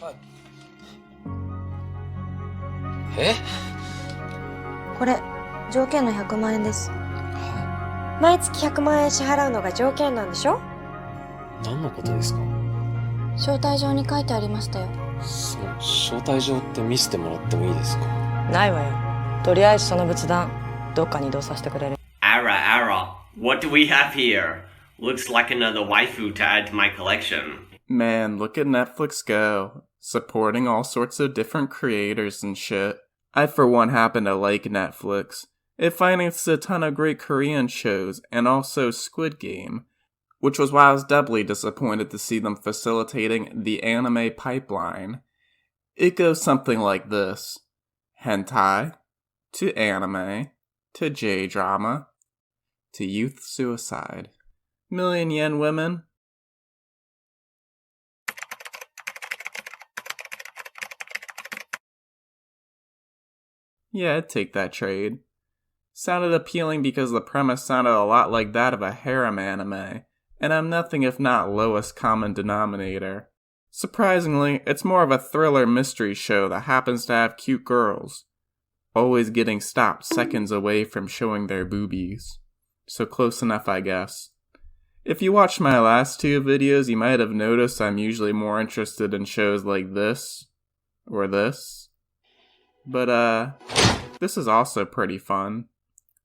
はい。え？これ、条件の100万円です。は毎月100万円支払うのが条件なんでしょ？何のことですか？招待状に書いてありましたよ。招待状って見せてもらってもいいですか？ないわよ。とりあえずその仏壇、どっかに移動させてくれる。Ara, what do we have here? Looks like another waifu to add to my collection. Man, look at Netflix go. Supporting all sorts of different creators and shit. I for one happen to like Netflix. It finances a ton of great Korean shows, and also Squid Game. Which was why I was doubly disappointed to see them facilitating the anime pipeline. It goes something like this. Hentai, to anime, to J-drama, to youth suicide. Million yen women. Yeah, I'd take that trade. Sounded appealing because the premise sounded a lot like that of a harem anime, and I'm nothing if not lowest common denominator. Surprisingly, it's more of a thriller mystery show that happens to have cute girls, always getting stopped seconds away from showing their boobies. So close enough, I guess. If you watched my last two videos, you might have noticed I'm usually more interested in shows like this, or this. But, this is also pretty fun.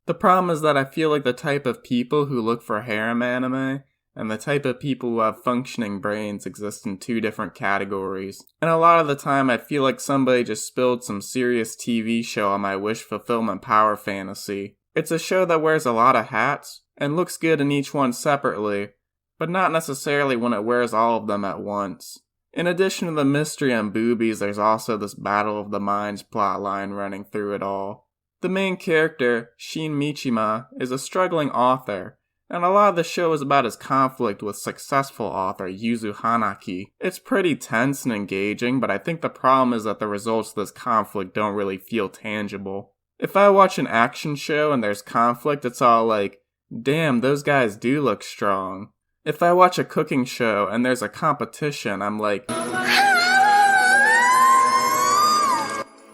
The problem is that I feel like the type of people who look for harem anime and the type of people who have functioning brains exist in two different categories. And a lot of the time I feel like somebody just spilled some serious TV show on my wish fulfillment power fantasy. It's a show that wears a lot of hats and looks good in each one separately, but not necessarily when it wears all of them at once. In addition to the mystery and boobies, there's also this battle of the minds plotline running through it all. The main character, Shin Michima, is a struggling author, and a lot of the show is about his conflict with successful author Yuzu Hanaki. It's pretty tense and engaging, but I think the problem is that the results of this conflict don't really feel tangible. If I watch an action show and there's conflict, it's all like, damn, those guys do look strong. If I watch a cooking show and there's a competition, I'm like,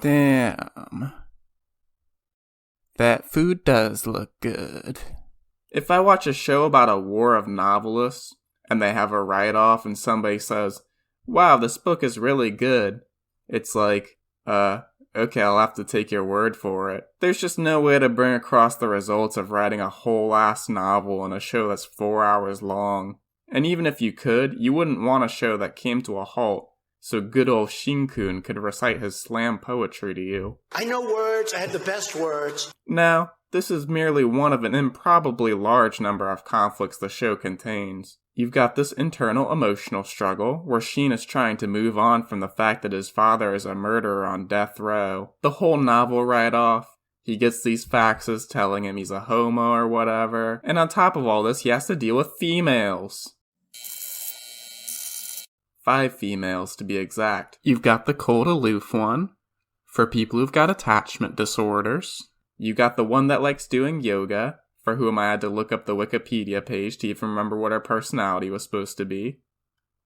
damn, that food does look good. If I watch a show about a war of novelists and they have a write-off and somebody says, wow, this book is really good, it's like, okay, I'll have to take your word for it. There's just no way to bring across the results of writing a whole-ass novel in a show that's 4 hours long. And even if you could, you wouldn't want a show that came to a halt, so good old Shinkun could recite his slam poetry to you. I know words, I have the best words. Now, this is merely one of an improbably large number of conflicts the show contains. You've got this internal emotional struggle, where Shin is trying to move on from the fact that his father is a murderer on death row. The whole novel write-off. He gets these faxes telling him he's a homo or whatever. And on top of all this, he has to deal with females. 5 females to be exact. You've got the cold aloof one, for people who've got attachment disorders. You got the one that likes doing yoga, for whom I had to look up the Wikipedia page to even remember what her personality was supposed to be.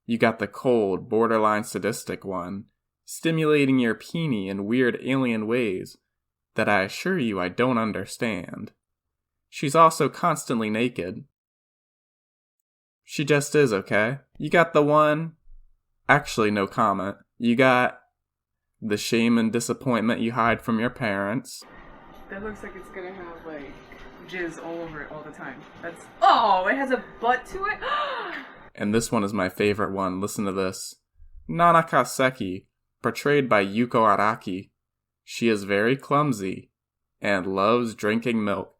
You got the cold, borderline sadistic one, stimulating your peenie in weird alien ways that I assure you I don't understand. She's also constantly naked. She just is, okay? You got the one... Actually, no comment. You got the shame and disappointment you hide from your parents. That looks like it's gonna have, like, jizz all over it all the time. That's... Oh, it has a butt to it? And this one is my favorite one. Listen to this. Nanaka Seki, portrayed by Yuko Araki. She is very clumsy and loves drinking milk.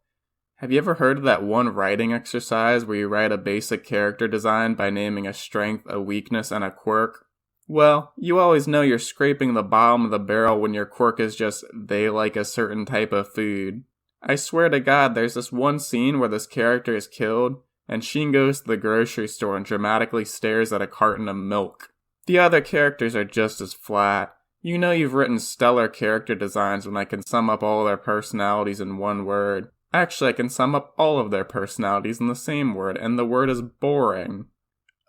Have you ever heard of that one writing exercise where you write a basic character design by naming a strength, a weakness, and a quirk? Well, you always know you're scraping the bottom of the barrel when your quirk is just, they like a certain type of food. I swear to God, there's this one scene where this character is killed, and Shin goes to the grocery store and dramatically stares at a carton of milk. The other characters are just as flat. You know you've written stellar character designs when I can sum up all their personalities in one word. Actually, I can sum up all of their personalities in the same word, and the word is boring.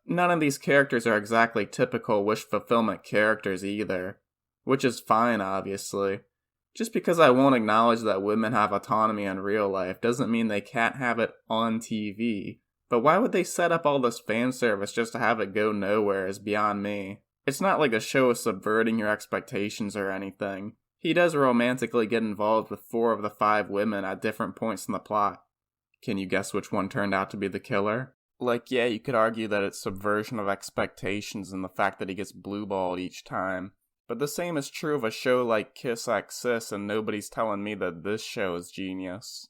None of these characters are exactly typical wish fulfillment characters either, which is fine, obviously. Just because I won't acknowledge that women have autonomy in real life doesn't mean they can't have it on TV. But why would they set up all this fan service just to have it go nowhere is beyond me. It's not like a show is subverting your expectations or anything. He does romantically get involved with 4 of the 5 women at different points in the plot. Can you guess which one turned out to be the killer? Like, yeah, you could argue that it's subversion of expectations and the fact that he gets blueballed each time. But the same is true of a show like Kiss X Sis, and nobody's telling me that this show is genius.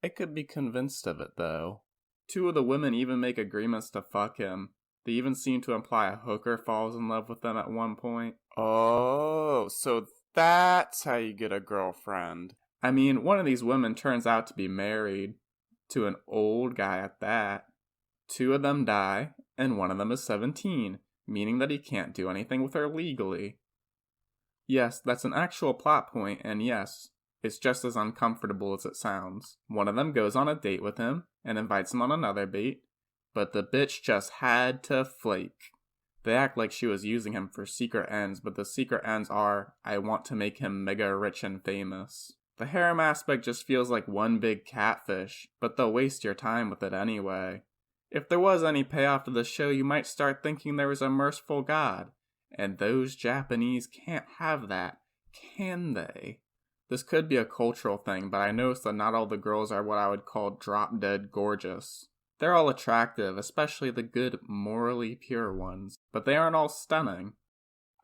I could be convinced of it, though. 2 of the women even make agreements to fuck him. They even seem to imply a hooker falls in love with them at one point. Oh, so that's how you get a girlfriend. I mean, one of these women turns out to be married. To an old guy at that. 2 of them die, and one of them is 17, meaning that he can't do anything with her legally. Yes, that's an actual plot point, and yes, it's just as uncomfortable as it sounds. One of them goes on a date with him, and invites him on another date, but the bitch just had to flake. They act like she was using him for secret ends, but the secret ends are, I want to make him mega rich and famous. The harem aspect just feels like one big catfish, but they'll waste your time with it anyway. If there was any payoff to the show, you might start thinking there was a merciful god. And those Japanese can't have that, can they? This could be a cultural thing, but I noticed that not all the girls are what I would call drop-dead gorgeous. They're all attractive, especially the good, morally pure ones, but they aren't all stunning.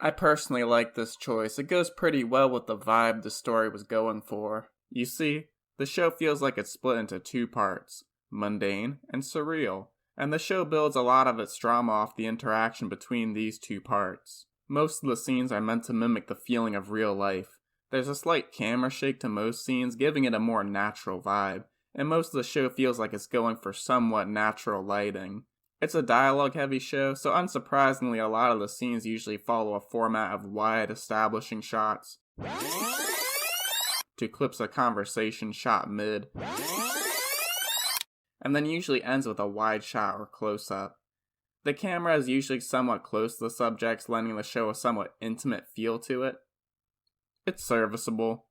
I personally like this choice. It goes pretty well with the vibe the story was going for. You see, the show feels like it's split into 2 parts, mundane and surreal, and the show builds a lot of its drama off the interaction between these 2 parts. Most of the scenes are meant to mimic the feeling of real life. There's a slight camera shake to most scenes, giving it a more natural vibe, and most of the show feels like it's going for somewhat natural lighting. It's a dialogue-heavy show, so unsurprisingly a lot of the scenes usually follow a format of wide establishing shots to clips of conversation shot mid, and then usually ends with a wide shot or close-up. The camera is usually somewhat close to the subjects, lending the show a somewhat intimate feel to it. It's serviceable.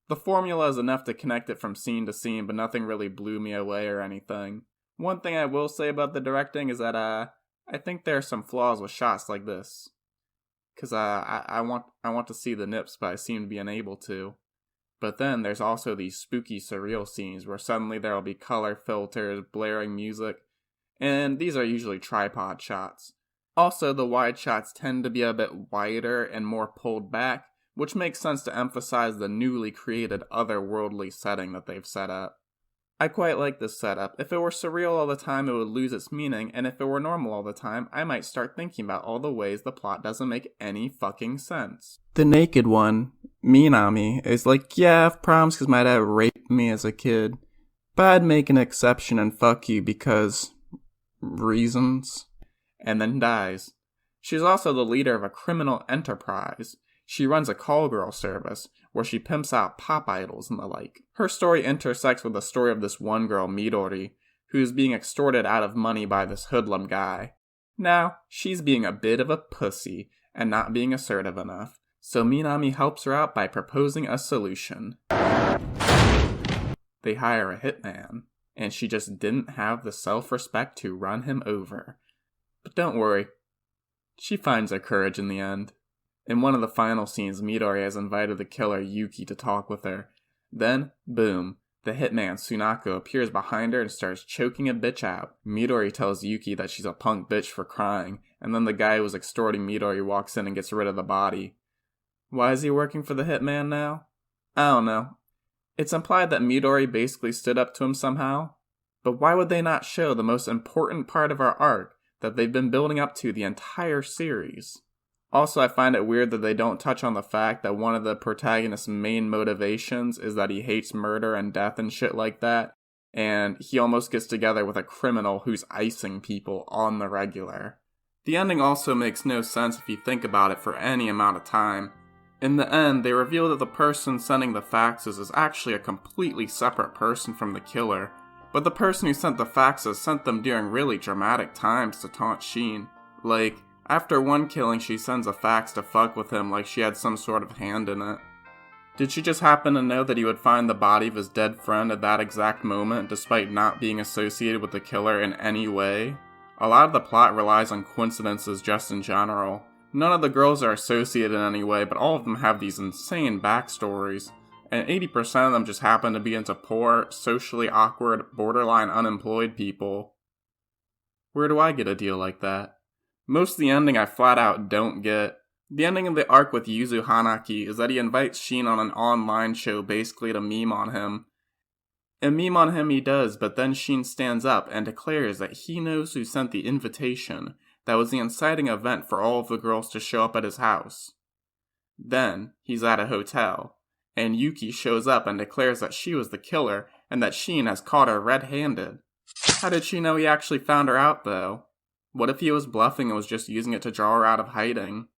The formula is enough to connect it from scene to scene, but nothing really blew me away or anything. One thing I will say about the directing is that I think there are some flaws with shots like this. Cause I want to see the nips, but I seem to be unable to. But then there's also these spooky surreal scenes where suddenly there will be color filters, blaring music, and these are usually tripod shots. Also, the wide shots tend to be a bit wider and more pulled back, which makes sense to emphasize the newly created otherworldly setting that they've set up. I quite like this setup. If it were surreal all the time, it would lose its meaning, and if it were normal all the time, I might start thinking about all the ways the plot doesn't make any fucking sense. The naked one, Minami, is like, yeah, I have problems because my dad raped me as a kid, but I'd make an exception and fuck you because reasons. And then dies. She's also the leader of a criminal enterprise. She runs a call girl service, where she pimps out pop idols and the like. Her story intersects with the story of this one girl, Midori, who's being extorted out of money by this hoodlum guy. Now, she's being a bit of a pussy, and not being assertive enough, so Minami helps her out by proposing a solution. They hire a hitman, and she just didn't have the self-respect to run him over. But don't worry, she finds her courage in the end. In one of the final scenes, Midori has invited the killer Yuki to talk with her. Then, boom, the hitman Sunako appears behind her and starts choking a bitch out. Midori tells Yuki that she's a punk bitch for crying, and then the guy who was extorting Midori walks in and gets rid of the body. Why is he working for the hitman now? I don't know. It's implied that Midori basically stood up to him somehow. But why would they not show the most important part of our arc that they've been building up to the entire series? Also, I find it weird that they don't touch on the fact that one of the protagonist's main motivations is that he hates murder and death and shit like that, and he almost gets together with a criminal who's icing people on the regular. The ending also makes no sense if you think about it for any amount of time. In the end, they reveal that the person sending the faxes is actually a completely separate person from the killer, But the person who sent the faxes sent them during really dramatic times to taunt Sheen. Like, after one killing she sends a fax to fuck with him like she had some sort of hand in it. Did she just happen to know that he would find the body of his dead friend at that exact moment despite not being associated with the killer in any way? A lot of the plot relies on coincidences just in general. None of the girls are associated in any way, but all of them have these insane backstories. And 80% of them just happen to be into poor, socially awkward, borderline unemployed people. Where do I get a deal like that? Most of the ending I flat out don't get. The ending of the arc with Yuzu Hanaki is that he invites Sheen on an online show basically to meme on him. And meme on him he does, but then Sheen stands up and declares that he knows who sent the invitation that was the inciting event for all of the girls to show up at his house. Then, he's at a hotel, and Yuki shows up and declares that she was the killer and that Sheen has caught her red-handed. How did she know he actually found her out, though? What if he was bluffing and was just using it to draw her out of hiding?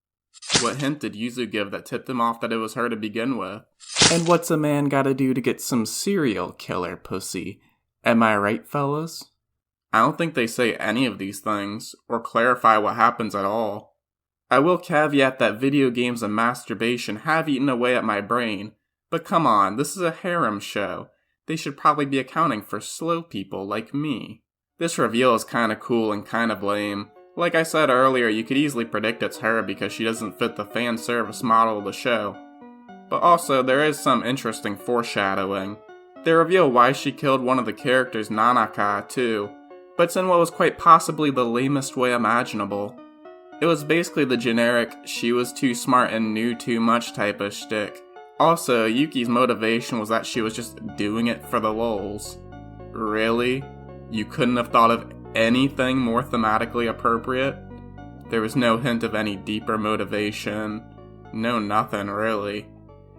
What hint did Yuzu give that tipped him off that it was her to begin with? And what's a man gotta do to get some serial killer pussy? Am I right, fellas? I don't think they say any of these things, or clarify what happens at all. I will caveat that video games and masturbation have eaten away at my brain, but come on, this is a harem show. They should probably be accounting for slow people like me. This reveal is kinda cool and kind of lame. Like I said earlier, you could easily predict it's her because she doesn't fit the fan service model of the show. But also, there is some interesting foreshadowing. They reveal why she killed one of the characters, Nanaka, too, but it's in what was quite possibly the lamest way imaginable. It was basically the generic, she was too smart and knew too much type of shtick. Also, Yuki's motivation was that she was just doing it for the lulz. Really? You couldn't have thought of anything more thematically appropriate? There was no hint of any deeper motivation. No nothing, really.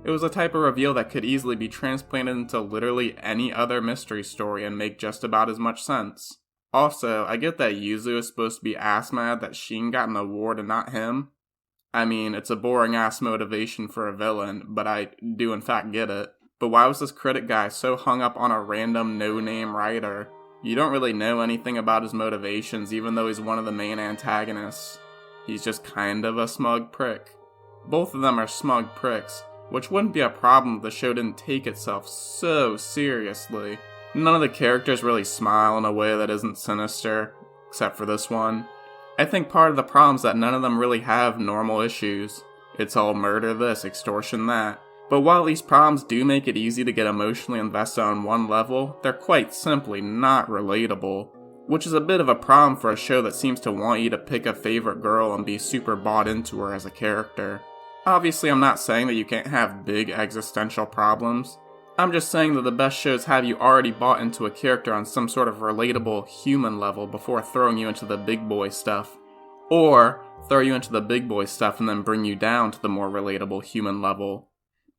It was a type of reveal that could easily be transplanted into literally any other mystery story and make just about as much sense. Also, I get that Yuzu is supposed to be ass mad that Sheen got an award and not him. I mean, it's a boring ass motivation for a villain, but I do in fact get it. But why was this critic guy so hung up on a random no-name writer? You don't really know anything about his motivations, even though he's one of the main antagonists. He's just kind of a smug prick. Both of them are smug pricks, which wouldn't be a problem if the show didn't take itself so seriously. None of the characters really smile in a way that isn't sinister, except for this one. I think part of the problem is that none of them really have normal issues. It's all murder this, extortion that. But while these problems do make it easy to get emotionally invested on one level, they're quite simply not relatable. Which is a bit of a problem for a show that seems to want you to pick a favorite girl and be super bought into her as a character. Obviously, I'm not saying that you can't have big existential problems. I'm just saying that the best shows have you already bought into a character on some sort of relatable human level before throwing you into the big boy stuff. Or throw you into the big boy stuff and then bring you down to the more relatable human level.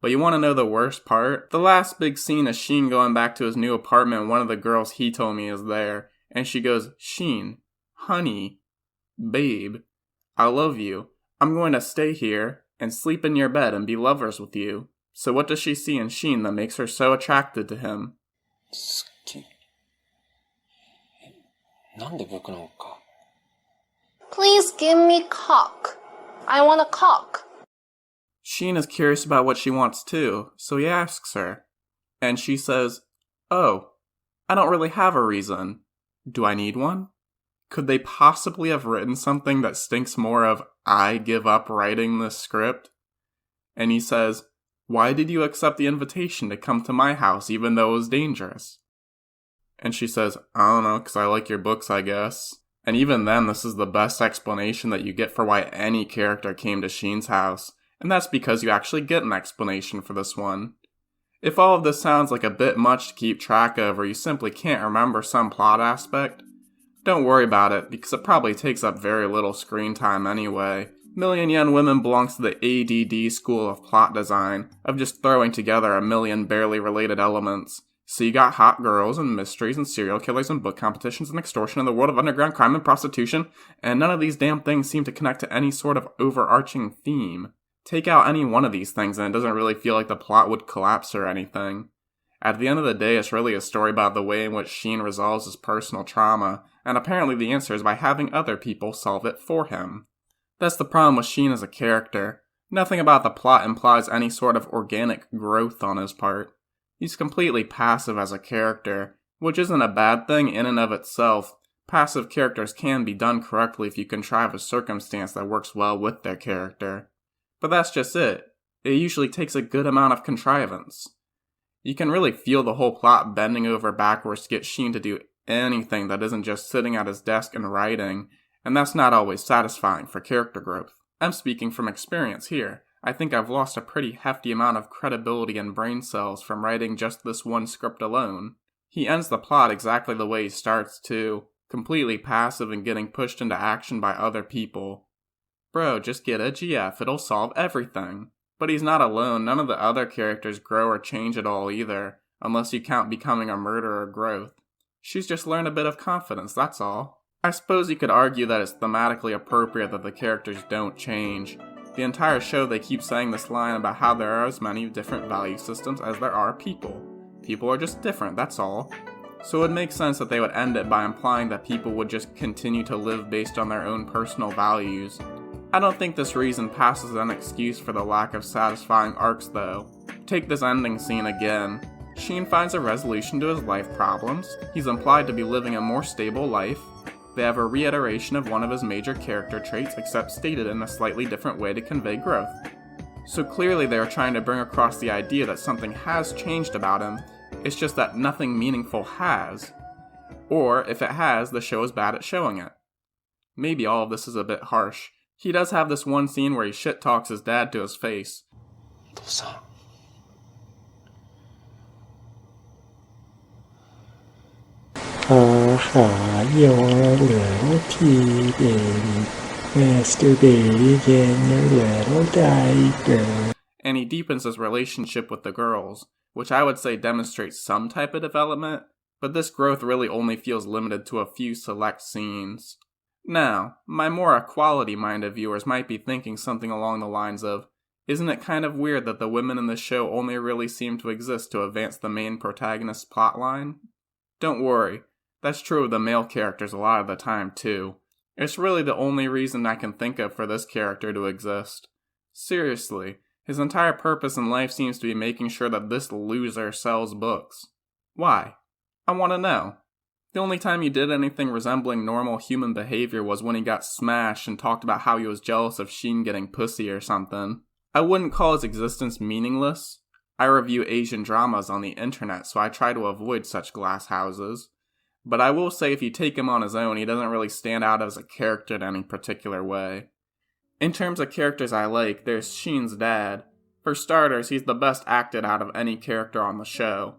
But you want to know the worst part? The last big scene is Sheen going back to his new apartment and one of the girls he told me is there. And she goes, Sheen, honey, babe, I love you. I'm going to stay here and sleep in your bed and be lovers with you. So what does she see in Sheen that makes her so attracted to him? 好き。なんで僕なんか。Please give me cock. I want a cock. Sheen is curious about what she wants too, so he asks her. And she says, oh, I don't really have a reason. Do I need one? Could they possibly have written something that stinks more of, I give up writing this script? And he says, why did you accept the invitation to come to my house even though it was dangerous? And she says, I don't know, 'cause I like your books, I guess. And even then, this is the best explanation that you get for why any character came to Sheen's house. And that's because you actually get an explanation for this one. If all of this sounds like a bit much to keep track of or you simply can't remember some plot aspect, don't worry about it because it probably takes up very little screen time anyway. Million Yen Women belongs to the ADD school of plot design, of just throwing together a million barely related elements. So you got hot girls and mysteries and serial killers and book competitions and extortion in the world of underground crime and prostitution, and none of these damn things seem to connect to any sort of overarching theme. Take out any one of these things and it doesn't really feel like the plot would collapse or anything. At the end of the day, it's really a story about the way in which Sheen resolves his personal trauma, and apparently the answer is by having other people solve it for him. That's the problem with Sheen as a character. Nothing about the plot implies any sort of organic growth on his part. He's completely passive as a character, which isn't a bad thing in and of itself. Passive characters can be done correctly if you contrive a circumstance that works well with their character. But that's just it. It usually takes a good amount of contrivance. You can really feel the whole plot bending over backwards to get Sheen to do anything that isn't just sitting at his desk and writing, and that's not always satisfying for character growth. I'm speaking from experience here. I think I've lost a pretty hefty amount of credibility and brain cells from writing just this one script alone. He ends the plot exactly the way he starts too, completely passive and getting pushed into action by other people. Bro, just get a GF, it'll solve everything. But he's not alone, none of the other characters grow or change at all either, unless you count becoming a murderer growth. She's just learned a bit of confidence, that's all. I suppose you could argue that it's thematically appropriate that the characters don't change. The entire show they keep saying this line about how there are as many different value systems as there are people. People are just different, that's all. So it would make sense that they would end it by implying that people would just continue to live based on their own personal values. I don't think this reason passes as an excuse for the lack of satisfying arcs though. Take this ending scene again. Sheen finds a resolution to his life problems. He's implied to be living a more stable life. They have a reiteration of one of his major character traits, except stated in a slightly different way to convey growth. So clearly they are trying to bring across the idea that something has changed about him, it's just that nothing meaningful has. Or, if it has, the show is bad at showing it. Maybe all of this is a bit harsh. He does have this one scene where he shit-talks his dad to his face. 父さん。Your little teeny masturbating in your little diaper. And he deepens his relationship with the girls, which I would say demonstrates some type of development, but this growth really only feels limited to a few select scenes. Now, my more equality-minded viewers might be thinking something along the lines of, isn't it kind of weird that the women in the show only really seem to exist to advance the main protagonist's plotline? Don't worry, that's true of the male characters a lot of the time too. It's really the only reason I can think of for this character to exist. Seriously, his entire purpose in life seems to be making sure that this loser sells books. Why? I want to know. The only time he did anything resembling normal human behavior was when he got smashed and talked about how he was jealous of Sheen getting pussy or something. I wouldn't call his existence meaningless. I review Asian dramas on the internet, so I try to avoid such glass houses. But I will say if you take him on his own, he doesn't really stand out as a character in any particular way. In terms of characters I like, there's Sheen's dad. For starters, he's the best acted out of any character on the show.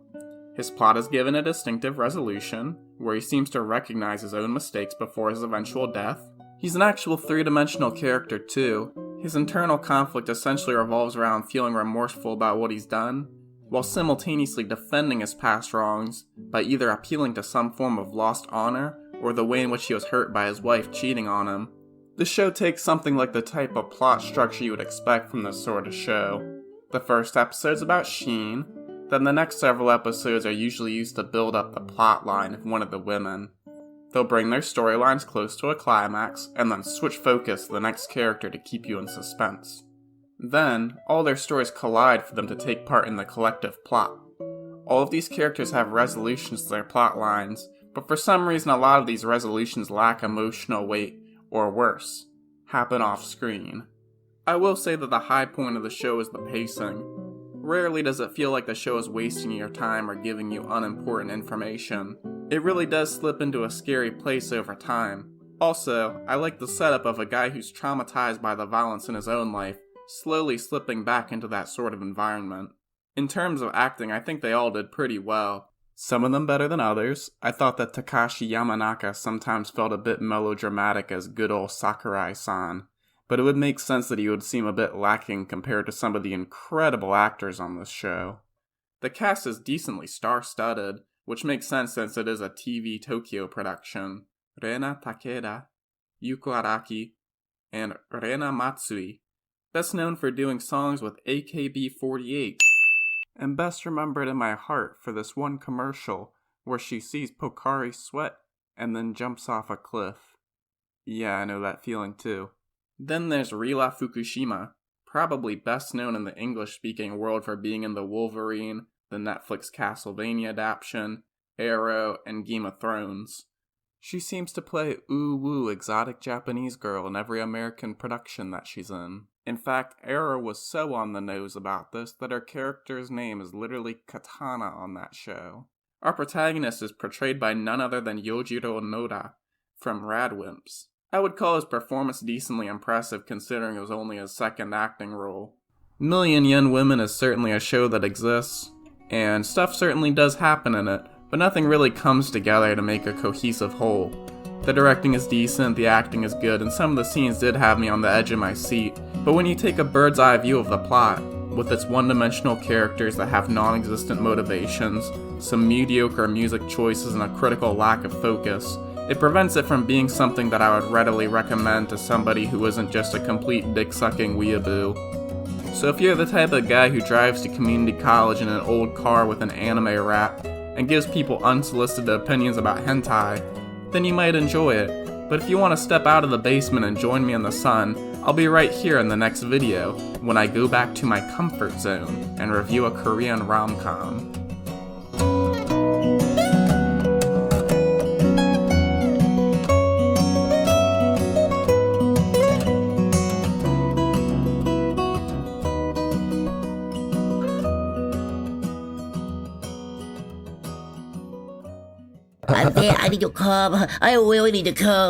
His plot is given a distinctive resolution, where he seems to recognize his own mistakes before his eventual death. He's an actual three-dimensional character too. His internal conflict essentially revolves around feeling remorseful about what he's done, while simultaneously defending his past wrongs by either appealing to some form of lost honor or the way in which he was hurt by his wife cheating on him. The show takes something like the type of plot structure you would expect from this sort of show. The first episode's about Sheen, then the next several episodes are usually used to build up the plot line of one of the women. They'll bring their storylines close to a climax, and then switch focus to the next character to keep you in suspense. Then, all their stories collide for them to take part in the collective plot. All of these characters have resolutions to their plot lines, but for some reason a lot of these resolutions lack emotional weight, or worse, happen off screen. I will say that the high point of the show is the pacing. Rarely does it feel like the show is wasting your time or giving you unimportant information. It really does slip into a scary place over time. Also, I like the setup of a guy who's traumatized by the violence in his own life, slowly slipping back into that sort of environment. In terms of acting, I think they all did pretty well. Some of them better than others. I thought that Takashi Yamanaka sometimes felt a bit melodramatic as good old Sakurai-san, but it would make sense that he would seem a bit lacking compared to some of the incredible actors on this show. The cast is decently star-studded, which makes sense since it is a TV Tokyo production. Rena Takeda, Yuko Araki, and Rena Matsui, best known for doing songs with AKB48. and best remembered in my heart for this one commercial where she sees Pokari sweat and then jumps off a cliff. Yeah, I know that feeling too. Then there's Rila Fukushima, probably best known in the English-speaking world for being in The Wolverine, the Netflix Castlevania adaptation, Arrow, and Game of Thrones. She seems to play ooh-woo exotic Japanese girl in every American production that she's in. In fact, Arrow was so on the nose about this that her character's name is literally Katana on that show. Our protagonist is portrayed by none other than Yojiro Noda from Radwimps. I would call his performance decently impressive considering it was only his second acting role. Million Yen Women is certainly a show that exists, and stuff certainly does happen in it, but nothing really comes together to make a cohesive whole. The directing is decent, the acting is good, and some of the scenes did have me on the edge of my seat, but when you take a bird's eye view of the plot, with its one-dimensional characters that have non-existent motivations, some mediocre music choices, and a critical lack of focus, it prevents it from being something that I would readily recommend to somebody who isn't just a complete dick-sucking weeaboo. So if you're the type of guy who drives to community college in an old car with an anime wrap, and gives people unsolicited opinions about hentai, then you might enjoy it. But if you want to step out of the basement and join me in the sun, I'll be right here in the next video, when I go back to my comfort zone and review a Korean rom-com. I need to come. I really need to come.